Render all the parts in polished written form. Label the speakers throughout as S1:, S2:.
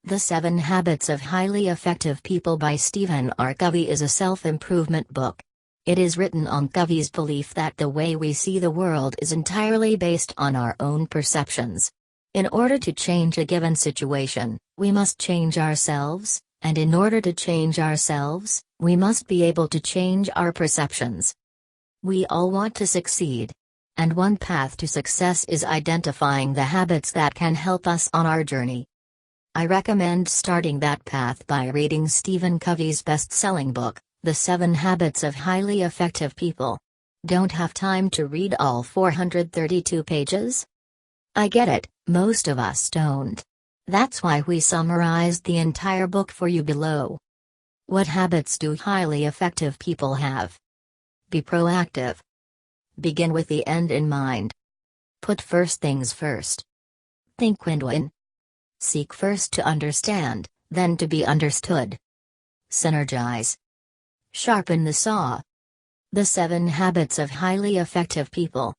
S1: The 7 Habits of Highly Effective People by Stephen R. Covey is a self-improvement book. It is written on Covey's belief that the way we see the world is entirely based on our own perceptions. In order to change a given situation, we must change ourselves, and in order to change ourselves, we must be able to change our perceptions. We all want to succeed. And one path to success is identifying the habits that can help us on our journey. I recommend starting that path by reading Stephen Covey's best-selling book, The 7 Habits of Highly Effective People. Don't have time to read all 432 pages? I get it, most of us don't. That's why we summarized the entire book for you below. What habits do highly effective people have? Be proactive. Begin with the end in mind. Put first things first. Think win-win. Seek first to understand, then to be understood. Synergize. Sharpen the saw. The 7 Habits of Highly Effective People.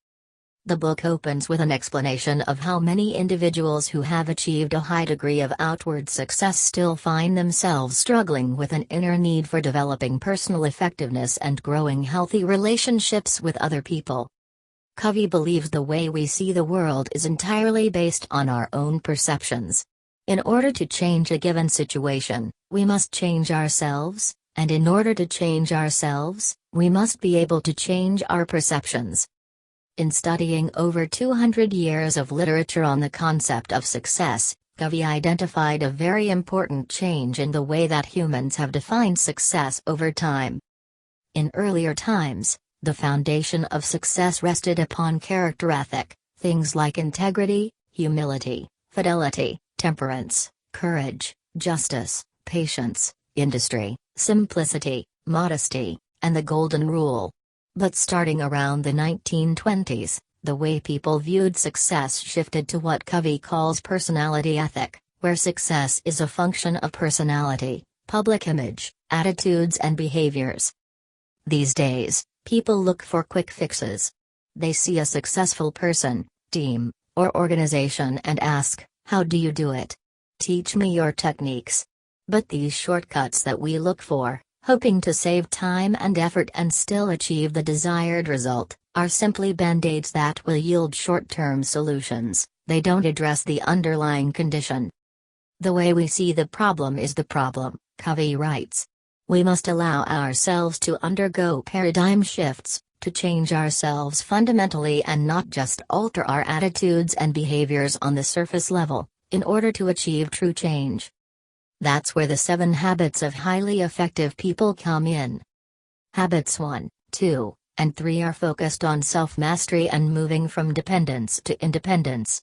S1: The book opens with an explanation of how many individuals who have achieved a high degree of outward success still find themselves struggling with an inner need for developing personal effectiveness and growing healthy relationships with other people. Covey believes the way we see the world is entirely based on our own perceptions. In order to change a given situation, we must change ourselves, and in order to change ourselves, we must be able to change our perceptions. In studying over 200 years of literature on the concept of success, Covey identified a very important change in the way that humans have defined success over time. In earlier times, the foundation of success rested upon character ethic, things like integrity, humility, fidelity, temperance, courage, justice, patience, industry, simplicity, modesty, and the golden rule. But starting around the 1920s, the way people viewed success shifted to what Covey calls personality ethic, where success is a function of personality, public image, attitudes and behaviors. These days, people look for quick fixes. They see a successful person, team, or organization and ask, "How do you do it? Teach me your techniques." But these shortcuts that we look for, hoping to save time and effort and still achieve the desired result, are simply band-aids that will yield short-term solutions. They don't address the underlying condition. The way we see the problem is the problem, Covey writes. We must allow ourselves to undergo paradigm shifts, to change ourselves fundamentally and not just alter our attitudes and behaviors on the surface level, in order to achieve true change. That's where the 7 Habits of Highly Effective People come in. Habits 1, 2, and 3 are focused on self-mastery and moving from dependence to independence.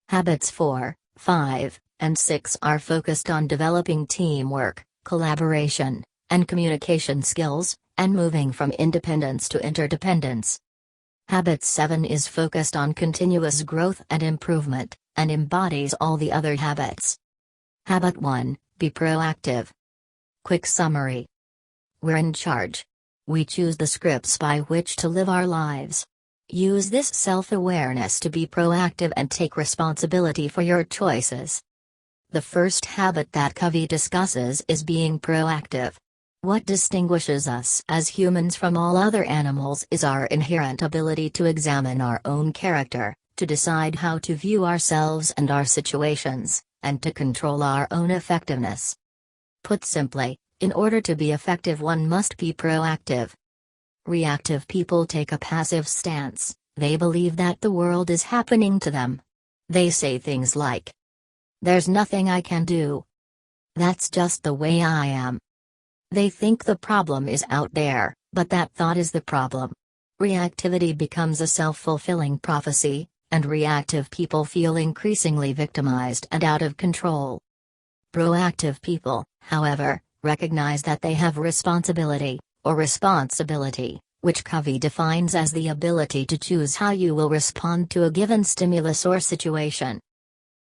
S1: Habits 4, 5, and 6 are focused on developing teamwork, collaboration, and communication skills, and moving from independence to interdependence. Habit 7 is focused on continuous growth and improvement, and embodies all the other habits. Habit 1, be proactive. Quick summary. We're in charge. We choose the scripts by which to live our lives. Use this self-awareness to be proactive and take responsibility for your choices. The first habit that Covey discusses is being proactive. What distinguishes us as humans from all other animals is our inherent ability to examine our own character, to decide how to view ourselves and our situations, and to control our own effectiveness. Put simply, in order to be effective, one must be proactive. Reactive people take a passive stance. They believe that the world is happening to them. They say things like, "There's nothing I can do. That's just the way I am." They think the problem is out there, but that thought is the problem. Reactivity becomes a self-fulfilling prophecy, and reactive people feel increasingly victimized and out of control. Proactive people, however, recognize that they have responsibility, which Covey defines as the ability to choose how you will respond to a given stimulus or situation.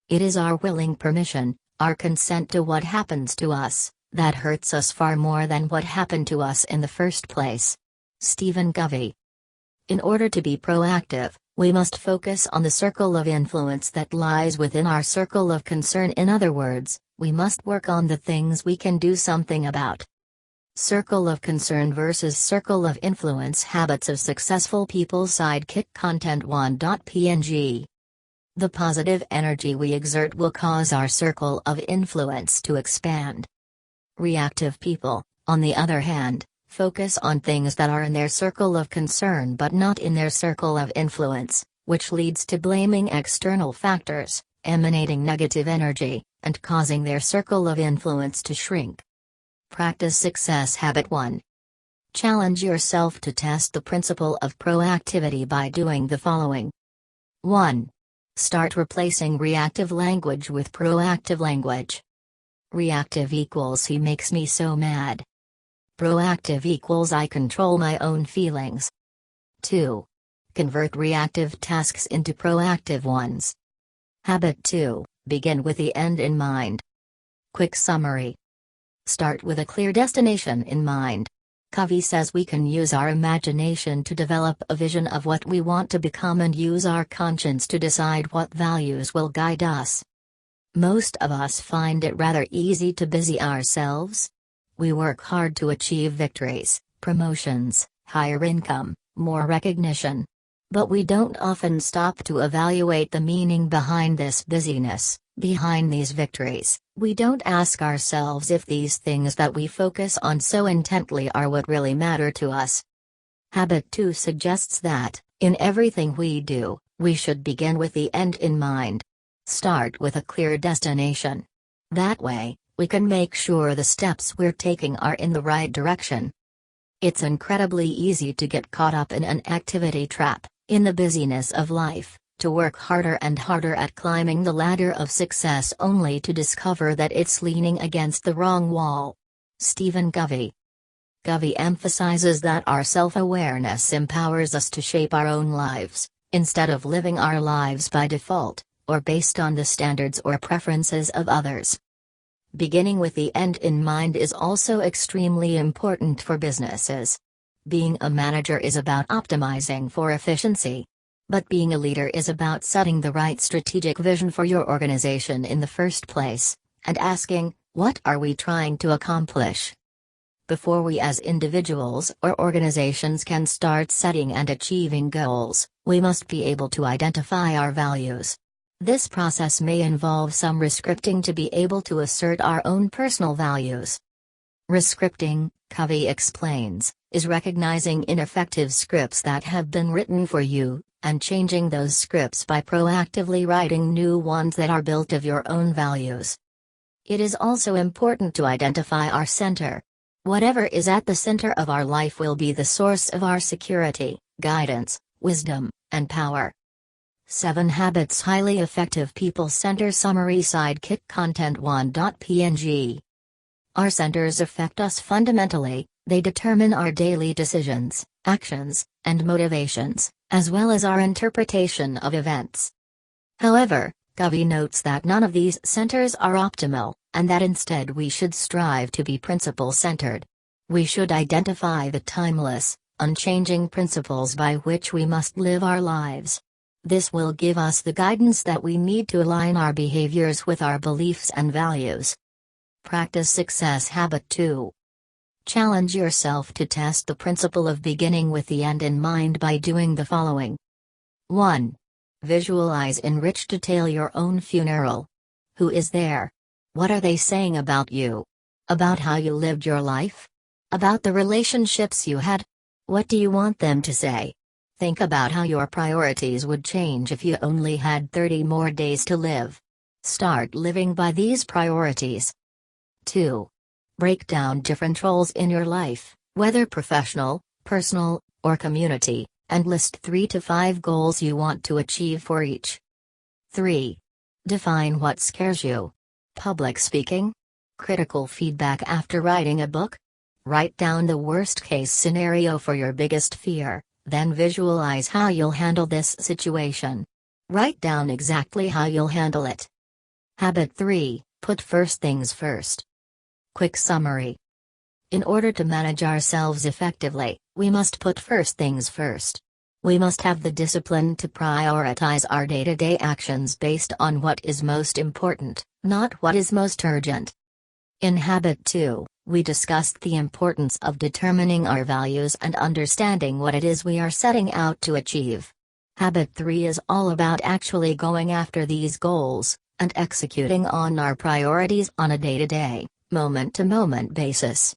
S1: It is our willing permission, our consent to what happens to us, that hurts us far more than what happened to us in the first place. Stephen Covey. In order to be proactive, We must focus on the circle of influence that lies within our circle of concern. In other words, we must work on the things we can do something about. Circle of concern versus circle of influence. Habits of successful people. Sidekick content 1.png. The positive energy we exert will cause our circle of influence to expand. Reactive people, on the other hand, focus on things that are in their circle of concern but not in their circle of influence, which leads to blaming external factors, emanating negative energy, and causing their circle of influence to shrink. Practice success. Habit 1. Challenge yourself to test the principle of proactivity by doing the following. 1. Start replacing reactive language with proactive language. Reactive equals "he makes me so mad." Proactive equals "I control my own feelings." 2. Convert reactive tasks into proactive ones. Habit 2. Begin with the end in mind. Quick summary. Start with a clear destination in mind. Covey says we can use our imagination to develop a vision of what we want to become and use our conscience to decide what values will guide us. Most of us find it rather easy to busy ourselves. We work hard to achieve victories, promotions, higher income, more recognition. But we don't often stop to evaluate the meaning behind this busyness, behind these victories. We don't ask ourselves if these things that we focus on so intently are what really matter to us. Habit 2 suggests that, in everything we do, we should begin with the end in mind. Start with a clear destination. That way, we can make sure the steps we're taking are in the right direction. It's incredibly easy to get caught up in an activity trap, in the busyness of life, to work harder and harder at climbing the ladder of success only to discover that it's leaning against the wrong wall. Stephen Covey. Covey emphasizes that our self-awareness empowers us to shape our own lives, instead of living our lives by default, or based on the standards or preferences of others. Beginning with the end in mind is also extremely important for businesses. Being a manager is about optimizing for efficiency. But being a leader is about setting the right strategic vision for your organization in the first place, and asking, what are we trying to accomplish? Before we as individuals or organizations can start setting and achieving goals, we must be able to identify our values. This process may involve some rescripting to be able to assert our own personal values. Rescripting, Covey explains, is recognizing ineffective scripts that have been written for you, and changing those scripts by proactively writing new ones that are built of your own values. It is also important to identify our center. Whatever is at the center of our life will be the source of our security, guidance, wisdom, and power. 7 Habits Highly Effective People Center Summary. Sidekick content 1.png. Our centers affect us fundamentally. They determine our daily decisions, actions, and motivations, as well as our interpretation of events. However, Covey notes that none of these centers are optimal, and that instead we should strive to be principle-centered. We should identify the timeless, unchanging principles by which we must live our lives. This will give us the guidance that we need to align our behaviors with our beliefs and values. Practice success. Habit 2. Challenge yourself to test the principle of beginning with the end in mind by doing the following. 1. Visualize in rich detail your own funeral. Who is there? What are they saying about you? About how you lived your life? About the relationships you had? What do you want them to say? Think about how your priorities would change if you only had 30 more days to live. Start living by these priorities. 2. Break down different roles in your life, whether professional, personal, or community, and list 3 to 5 goals you want to achieve for each. 3. Define what scares you. Public speaking? Critical feedback after writing a book? Write down the worst-case scenario for your biggest fear, then visualize how you'll handle this situation. Write down exactly how you'll handle it. Habit 3. Put first things first. Quick summary. In order to manage ourselves effectively, we must put first things first. We must have the discipline to prioritize our day-to-day actions based on what is most important, not what is most urgent. In Habit 2, we discussed the importance of determining our values and understanding what it is we are setting out to achieve. Habit 3 is all about actually going after these goals, and executing on our priorities on a day-to-day, moment-to-moment basis.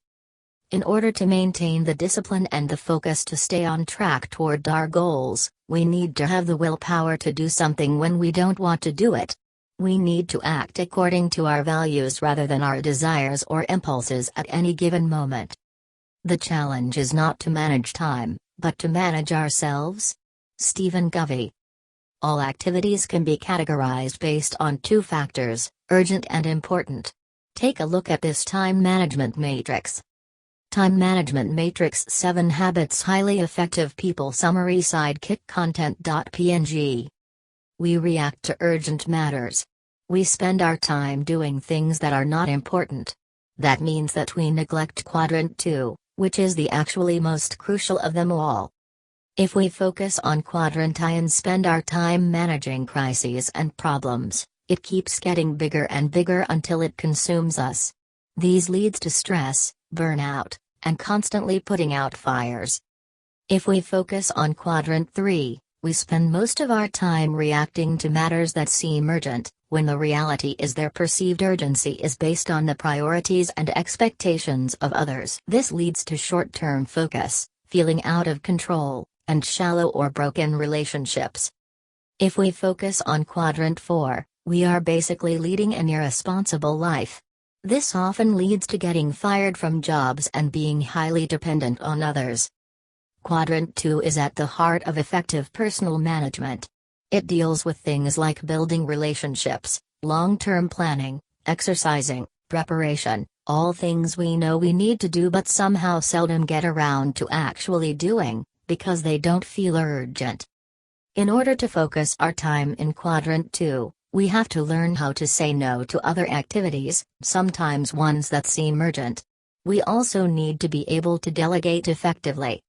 S1: In order to maintain the discipline and the focus to stay on track toward our goals, we need to have the willpower to do something when we don't want to do it. We need to act according to our values rather than our desires or impulses at any given moment. The challenge is not to manage time, but to manage ourselves. Stephen Covey. All activities can be categorized based on two factors, urgent and important. Take a look at this time management matrix. Time Management Matrix 7 Habits Highly Effective People Summary Sidekick Content.png. We react to urgent matters. We spend our time doing things that are not important. That means that we neglect Quadrant 2, which is the actually most crucial of them all. If we focus on Quadrant I and spend our time managing crises and problems, it keeps getting bigger and bigger until it consumes us. These leads to stress, burnout, and constantly putting out fires. If we focus on Quadrant 3, we spend most of our time reacting to matters that seem urgent, when the reality is their perceived urgency is based on the priorities and expectations of others. This leads to short-term focus, feeling out of control, and shallow or broken relationships. If we focus on Quadrant 4, we are basically leading an irresponsible life. This often leads to getting fired from jobs and being highly dependent on others. Quadrant 2 is at the heart of effective personal management. It deals with things like building relationships, long-term planning, exercising, preparation, all things we know we need to do but somehow seldom get around to actually doing, because they don't feel urgent. In order to focus our time in Quadrant 2, we have to learn how to say no to other activities, sometimes ones that seem urgent. We also need to be able to delegate effectively.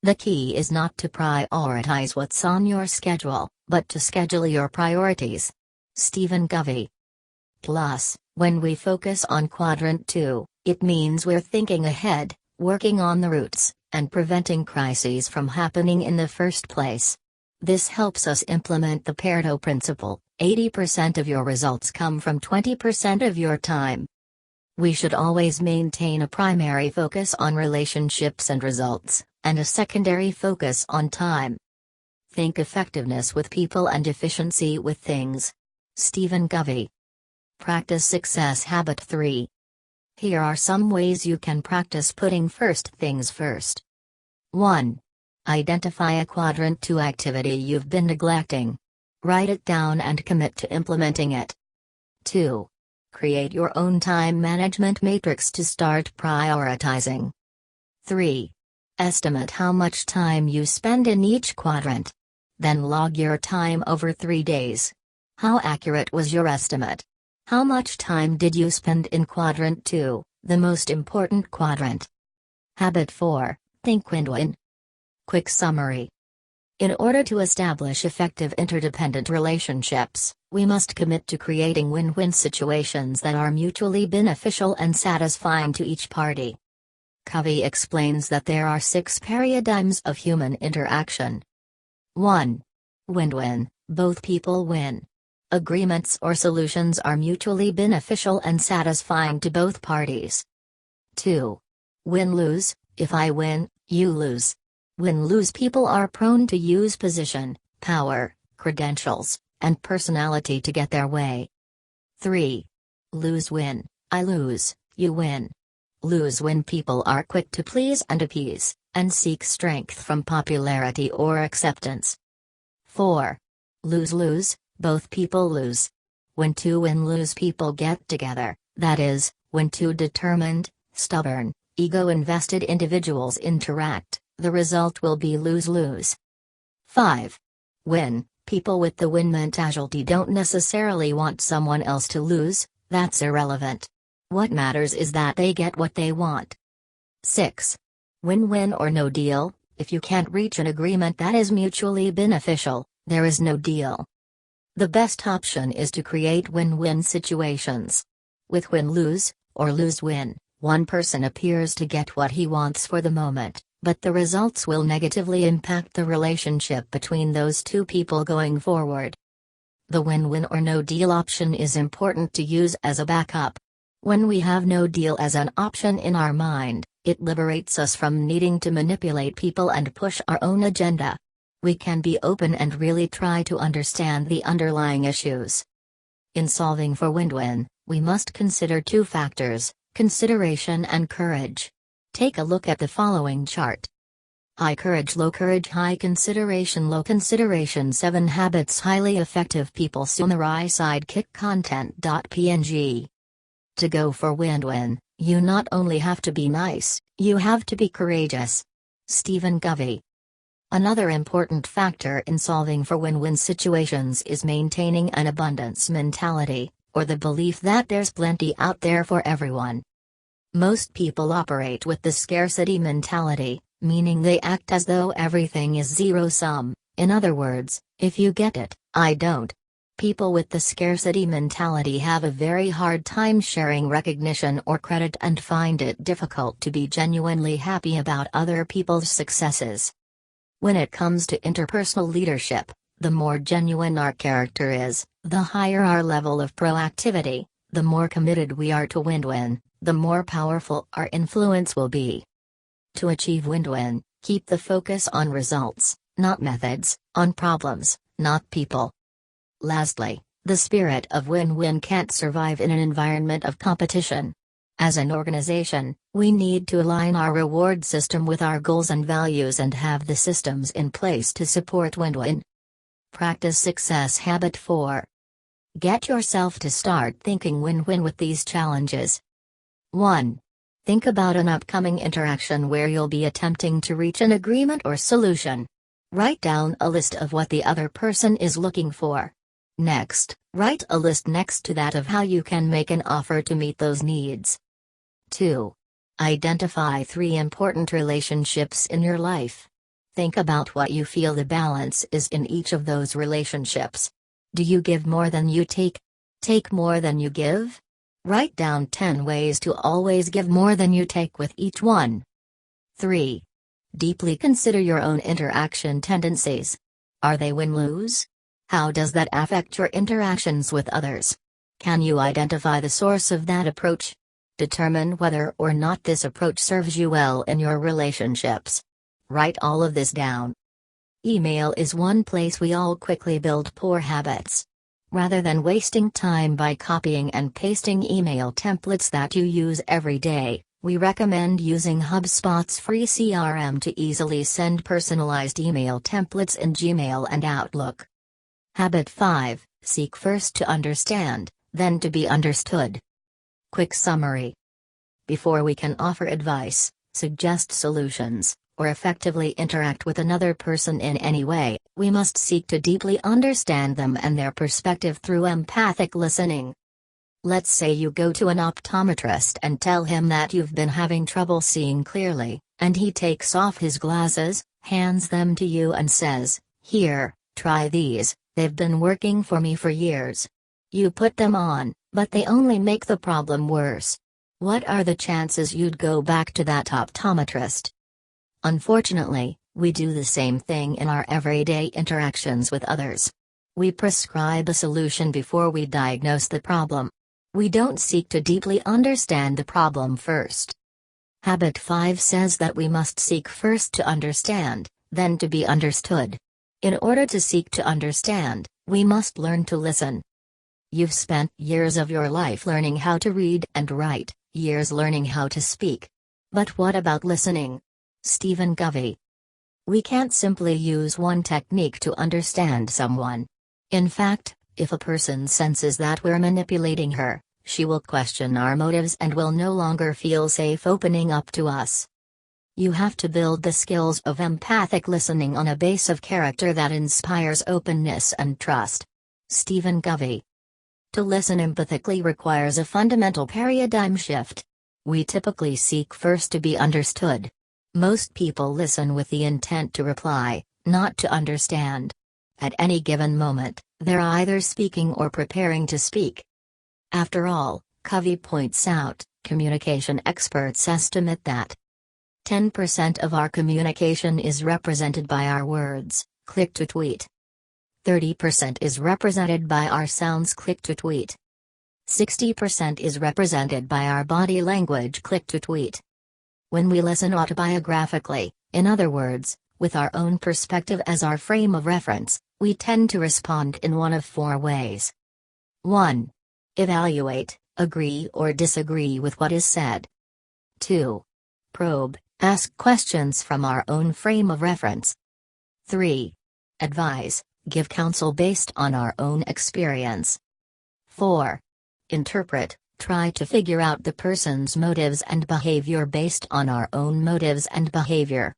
S1: The key is not to prioritize what's on your schedule, but to schedule your priorities. Stephen Covey. Plus, when we focus on Quadrant 2, it means we're thinking ahead, working on the roots, and preventing crises from happening in the first place. This helps us implement the Pareto principle. 80% of your results come from 20% of your time. We should always maintain a primary focus on relationships and results, and a secondary focus on time. Think effectiveness with people and efficiency with things. Stephen Covey. Practice Success Habit 3. Here are some ways you can practice putting first things first. 1. Identify a Quadrant 2 activity you've been neglecting. Write it down and commit to implementing it. 2. Create your own time management matrix to start prioritizing. 3. Estimate how much time you spend in each quadrant. Then log your time over 3 days. How accurate was your estimate? How much time did you spend in Quadrant 2, the most important quadrant? Habit 4. Think win-win. Quick summary. In order to establish effective interdependent relationships, we must commit to creating win-win situations that are mutually beneficial and satisfying to each party. Covey explains that there are 6 paradigms of human interaction. 1. Win-win, both people win. Agreements or solutions are mutually beneficial and satisfying to both parties. 2. Win-lose, if I win, you lose. Win-lose people are prone to use position, power, credentials, and personality to get their way. 3. Lose-win, I lose, you win. Lose-win people are quick to please and appease, and seek strength from popularity or acceptance. 4. Lose-lose, both people lose. When two win-lose people get together, that is, when two determined, stubborn, ego-invested individuals interact, the result will be lose-lose. 5. Win, people with the win mentality don't necessarily want someone else to lose, that's irrelevant. What matters is that they get what they want. 6. Win-win or no deal, If you can't reach an agreement that is mutually beneficial, there is no deal. The best option is to create win-win situations. With win-lose, or lose-win, one person appears to get what he wants for the moment, but the results will negatively impact the relationship between those two people going forward. The win-win or no deal option is important to use as a backup. When we have no deal as an option in our mind, it liberates us from needing to manipulate people and push our own agenda. We can be open and really try to understand the underlying issues. In solving for win-win, we must consider two factors: consideration and courage. Take a look at the following chart. High courage, low courage, high consideration, low consideration. 7 habits highly effective people. Summary sidekick content.png. To go for win-win, you not only have to be nice, you have to be courageous. Stephen Covey. Another important factor in solving for win-win situations is maintaining an abundance mentality, or the belief that there's plenty out there for everyone. Most people operate with the scarcity mentality, meaning they act as though everything is zero-sum. In other words, if you get it, I don't. People with the scarcity mentality have a very hard time sharing recognition or credit and find it difficult to be genuinely happy about other people's successes. When it comes to interpersonal leadership, the more genuine our character is, the higher our level of proactivity, the more committed we are to win-win, the more powerful our influence will be. To achieve win-win, keep the focus on results, not methods, on problems, not people. Lastly, the spirit of win-win can't survive in an environment of competition. As an organization, we need to align our reward system with our goals and values and have the systems in place to support win-win. Practice success habit 4. Get yourself to start thinking win-win with these challenges. 1. Think about an upcoming interaction where you'll be attempting to reach an agreement or solution. Write down a list of what the other person is looking for. Next, write a list next to that of how you can make an offer to meet those needs. 2. Identify 3 important relationships in your life. Think about what you feel the balance is in each of those relationships. Do you give more than you take? Take more than you give? Write down 10 ways to always give more than you take with each one. 3. Deeply consider your own interaction tendencies. Are they win-lose? How does that affect your interactions with others? Can you identify the source of that approach? Determine whether or not this approach serves you well in your relationships. Write all of this down. Email is one place we all quickly build poor habits. Rather than wasting time by copying and pasting email templates that you use every day, we recommend using HubSpot's free CRM to easily send personalized email templates in Gmail and Outlook. Habit 5. Seek first to understand, then to be understood. Quick summary. Before we can offer advice, suggest solutions, or effectively interact with another person in any way, we must seek to deeply understand them and their perspective through empathic listening. Let's say you go to an optometrist and tell him that you've been having trouble seeing clearly, and he takes off his glasses, hands them to you and says, "Here, try these, they've been working for me for years." You put them on, but they only make the problem worse. What are the chances you'd go back to that optometrist? Unfortunately, we do the same thing in our everyday interactions with others. We prescribe a solution before we diagnose the problem. We don't seek to deeply understand the problem first. Habit 5 says that we must seek first to understand, then to be understood. In order to seek to understand, we must learn to listen. You've spent years of your life learning how to read and write, years learning how to speak. But what about listening? Stephen Covey. We can't simply use one technique to understand someone. In fact, if a person senses that we're manipulating her, she will question our motives and will no longer feel safe opening up to us. You have to build the skills of empathic listening on a base of character that inspires openness and trust. Stephen Covey. To listen empathically requires a fundamental paradigm shift. We typically seek first to be understood. Most people listen with the intent to reply, not to understand. At any given moment, they're either speaking or preparing to speak. After all, Covey points out, communication experts estimate that 10% of our communication is represented by our words, click to tweet. 30% is represented by our sounds, click to tweet. 60% is represented by our body language, click to tweet. When we listen autobiographically, in other words, with our own perspective as our frame of reference, we tend to respond in one of four ways. 1. Evaluate, agree or disagree with what is said. 2. Probe, ask questions from our own frame of reference. 3. Advise, give counsel based on our own experience. 4. Interpret, try to figure out the person's motives and behavior based on our own motives and behavior.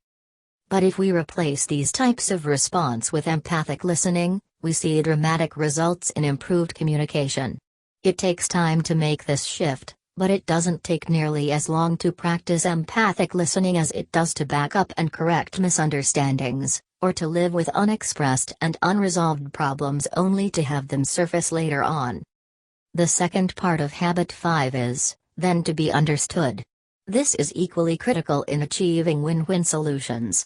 S1: But if we replace these types of response with empathic listening, we see dramatic results in improved communication. It takes time to make this shift, but it doesn't take nearly as long to practice empathic listening as it does to back up and correct misunderstandings, or to live with unexpressed and unresolved problems only to have them surface later on. The second part of Habit 5 is, then, to be understood. This is equally critical in achieving win-win solutions.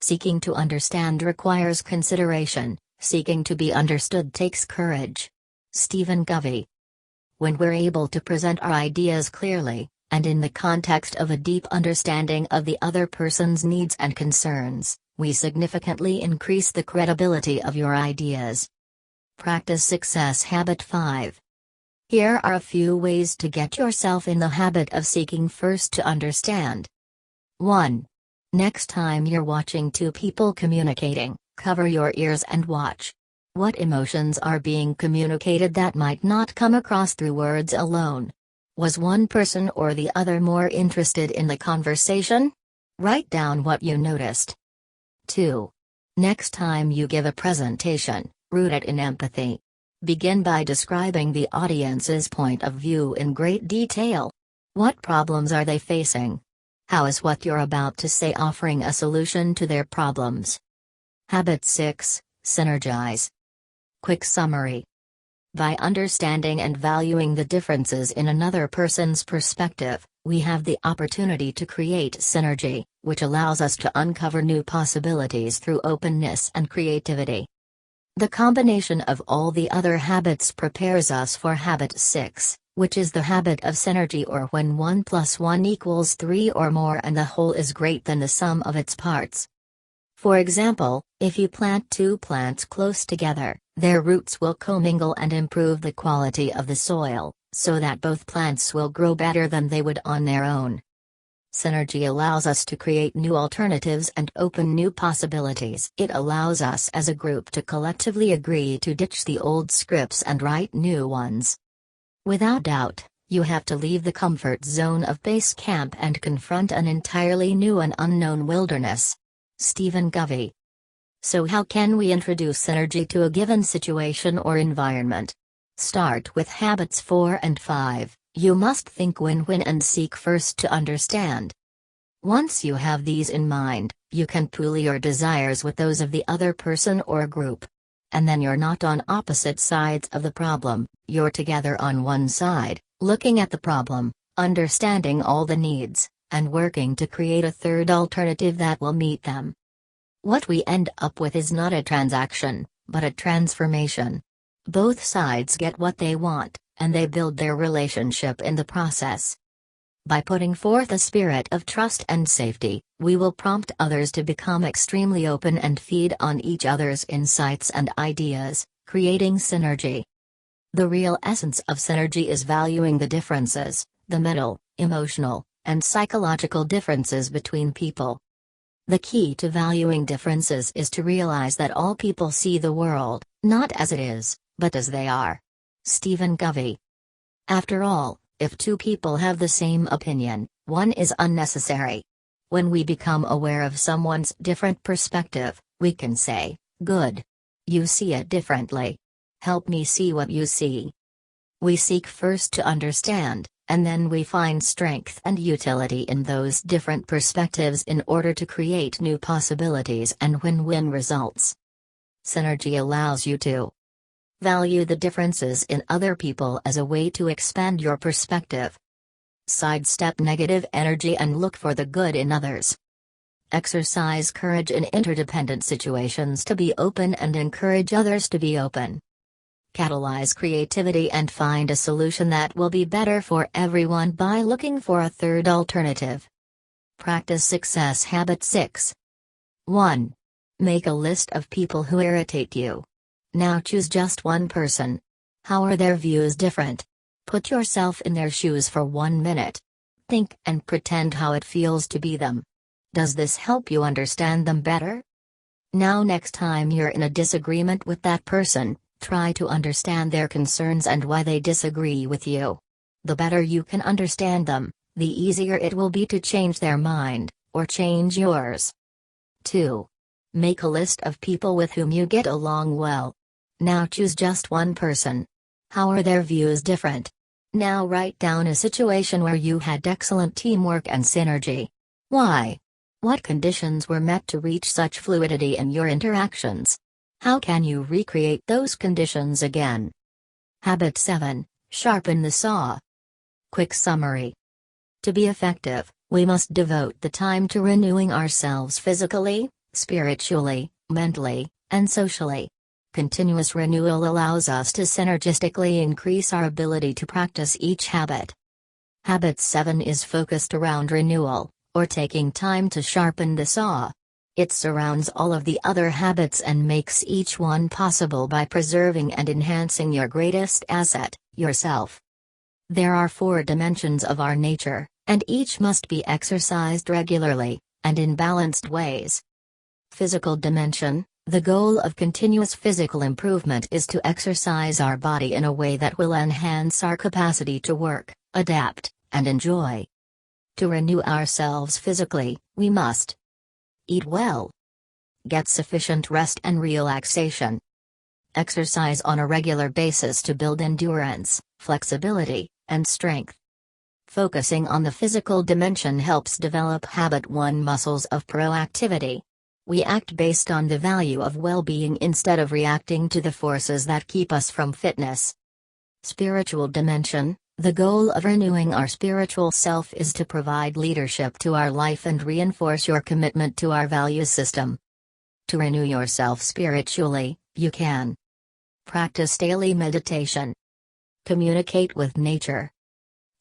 S1: Seeking to understand requires consideration, seeking to be understood takes courage. Stephen Covey. When we're able to present our ideas clearly, and in the context of a deep understanding of the other person's needs and concerns, we significantly increase the credibility of your ideas. Practice Success Habit 5. Here are a few ways to get yourself in the habit of seeking first to understand. 1. Next time you're watching two people communicating, cover your ears and watch. What emotions are being communicated that might not come across through words alone? Was one person or the other more interested in the conversation? Write down what you noticed. 2. Next time you give a presentation, root it in empathy. Begin by describing the audience's point of view in great detail. What problems are they facing? How is what you're about to say offering a solution to their problems? Habit 6, Synergize. Quick summary. By understanding and valuing the differences in another person's perspective, we have the opportunity to create synergy, which allows us to uncover new possibilities through openness and creativity. The combination of all the other habits prepares us for Habit 6, which is the habit of synergy, or when 1 + 1 = 3 or more and the whole is greater than the sum of its parts. For example, if you plant two plants close together, their roots will commingle and improve the quality of the soil, so that both plants will grow better than they would on their own. Synergy allows us to create new alternatives and open new possibilities. It allows us as a group to collectively agree to ditch the old scripts and write new ones. Without doubt, you have to leave the comfort zone of base camp and confront an entirely new and unknown wilderness. Stephen Covey. So how can we introduce synergy to a given situation or environment? Start with Habits 4 and 5. You must think win-win and seek first to understand. Once you have these in mind, you can pool your desires with those of the other person or group. And then you're not on opposite sides of the problem, you're together on one side, looking at the problem, understanding all the needs, and working to create a third alternative that will meet them. What we end up with is not a transaction, but a transformation. Both sides get what they want, and they build their relationship in the process. By putting forth a spirit of trust and safety, we will prompt others to become extremely open and feed on each other's insights and ideas, creating synergy. The real essence of synergy is valuing the differences, the mental, emotional, and psychological differences between people. The key to valuing differences is to realize that all people see the world, not as it is, but as they are. Stephen Covey. After all, if two people have the same opinion, one is unnecessary. When we become aware of someone's different perspective, we can say, "Good. You see it differently. Help me see what you see." We seek first to understand, And then we find strength and utility in those different perspectives in order to create new possibilities and win-win results. Synergy allows you to value the differences in other people as a way to expand your perspective. Sidestep negative energy and look for the good in others. Exercise courage in interdependent situations to be open and encourage others to be open. Catalyze creativity and find a solution that will be better for everyone by looking for a third alternative. Practice success habit 6. 1. Make a list of people who irritate you. Now choose just one person. How are their views different? Put yourself in their shoes for 1 minute. Think and pretend how it feels to be them. Does this help you understand them better? Now next time you're in a disagreement with that person, try to understand their concerns and why they disagree with you. The better you can understand them, the easier it will be to change their mind, or change yours. 2. Make a list of people with whom you get along well. Now choose just one person. How are their views different? Now write down a situation where you had excellent teamwork and synergy. Why? What conditions were met to reach such fluidity in your interactions? How can you recreate those conditions again? Habit 7. Sharpen the saw. Quick summary. To be effective, we must devote the time to renewing ourselves physically, spiritually, mentally, and socially. Continuous renewal allows us to synergistically increase our ability to practice each habit. Habit 7 is focused around renewal, or taking time to sharpen the saw. It surrounds all of the other habits and makes each one possible by preserving and enhancing your greatest asset, yourself. There are 4 dimensions of our nature, and each must be exercised regularly, and in balanced ways. Physical dimension. The goal of continuous physical improvement is to exercise our body in a way that will enhance our capacity to work, adapt, and enjoy. To renew ourselves physically, we must eat well, get sufficient rest and relaxation, exercise on a regular basis to build endurance, flexibility, and strength. Focusing on the physical dimension helps develop habit 1 muscles of proactivity. We act based on the value of well-being instead of reacting to the forces that keep us from fitness. Spiritual dimension. The goal of renewing our spiritual self is to provide leadership to our life and reinforce your commitment to our value system. To renew yourself spiritually, you can practice daily meditation, communicate with nature,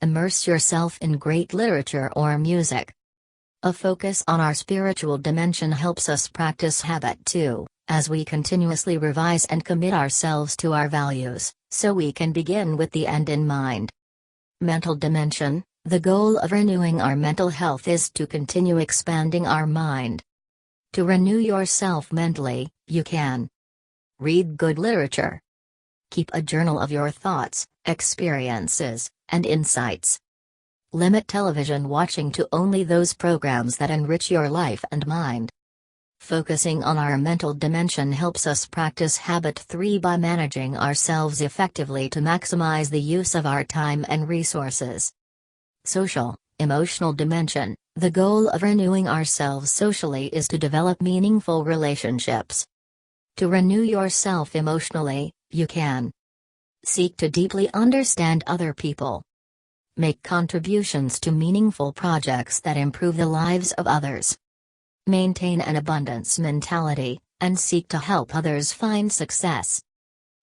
S1: immerse yourself in great literature or music. A focus on our spiritual dimension helps us practice habit 2, as we continuously revise and commit ourselves to our values, so we can begin with the end in mind. Mental dimension. The goal of renewing our mental health is to continue expanding our mind. To renew yourself mentally, you can read good literature, keep a journal of your thoughts, experiences, and insights. Limit television watching to only those programs that enrich your life and mind. Focusing on our mental dimension helps us practice habit 3 by managing ourselves effectively to maximize the use of our time and resources. Social, emotional dimension. The goal of renewing ourselves socially is to develop meaningful relationships. To renew yourself emotionally, you can seek to deeply understand other people, make contributions to meaningful projects that improve the lives of others, maintain an abundance mentality, and seek to help others find success.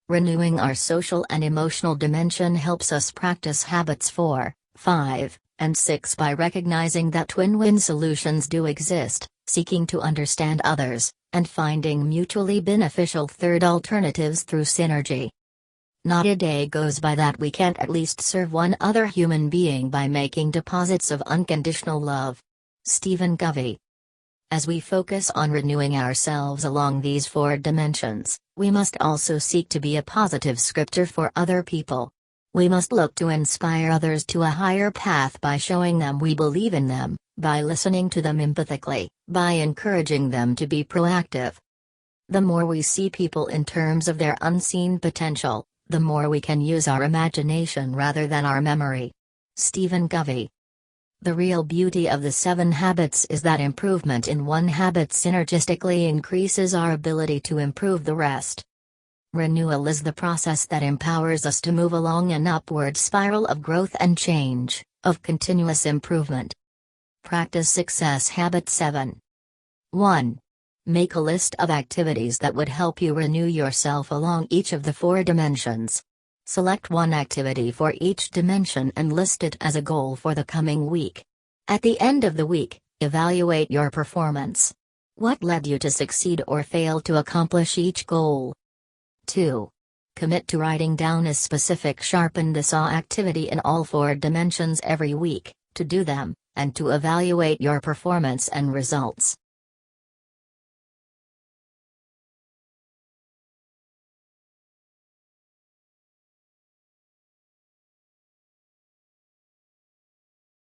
S1: Renewing our social and emotional dimension helps us practice habits 4, 5, and 6 by recognizing that win-win solutions do exist, seeking to understand others, and finding mutually beneficial third alternatives through synergy. Not a day goes by that we can't at least serve one other human being by making deposits of unconditional love. Stephen Covey. As we focus on renewing ourselves along these 4 dimensions, we must also seek to be a positive scripture for other people. We must look to inspire others to a higher path by showing them we believe in them, by listening to them empathically, by encouraging them to be proactive. The more we see people in terms of their unseen potential, the more we can use our imagination rather than our memory. Stephen Covey. The real beauty of the 7 habits is that improvement in one habit synergistically increases our ability to improve the rest. Renewal is the process that empowers us to move along an upward spiral of growth and change, of continuous improvement. Practice Success Habit 7. 1. Make a list of activities that would help you renew yourself along each of the 4 dimensions. Select one activity for each dimension and list it as a goal for the coming week. At the end of the week, evaluate your performance. What led you to succeed or fail to accomplish each goal? 2. Commit to writing down a specific sharpen the saw activity in all 4 dimensions every week, to do them, and to evaluate your performance and results.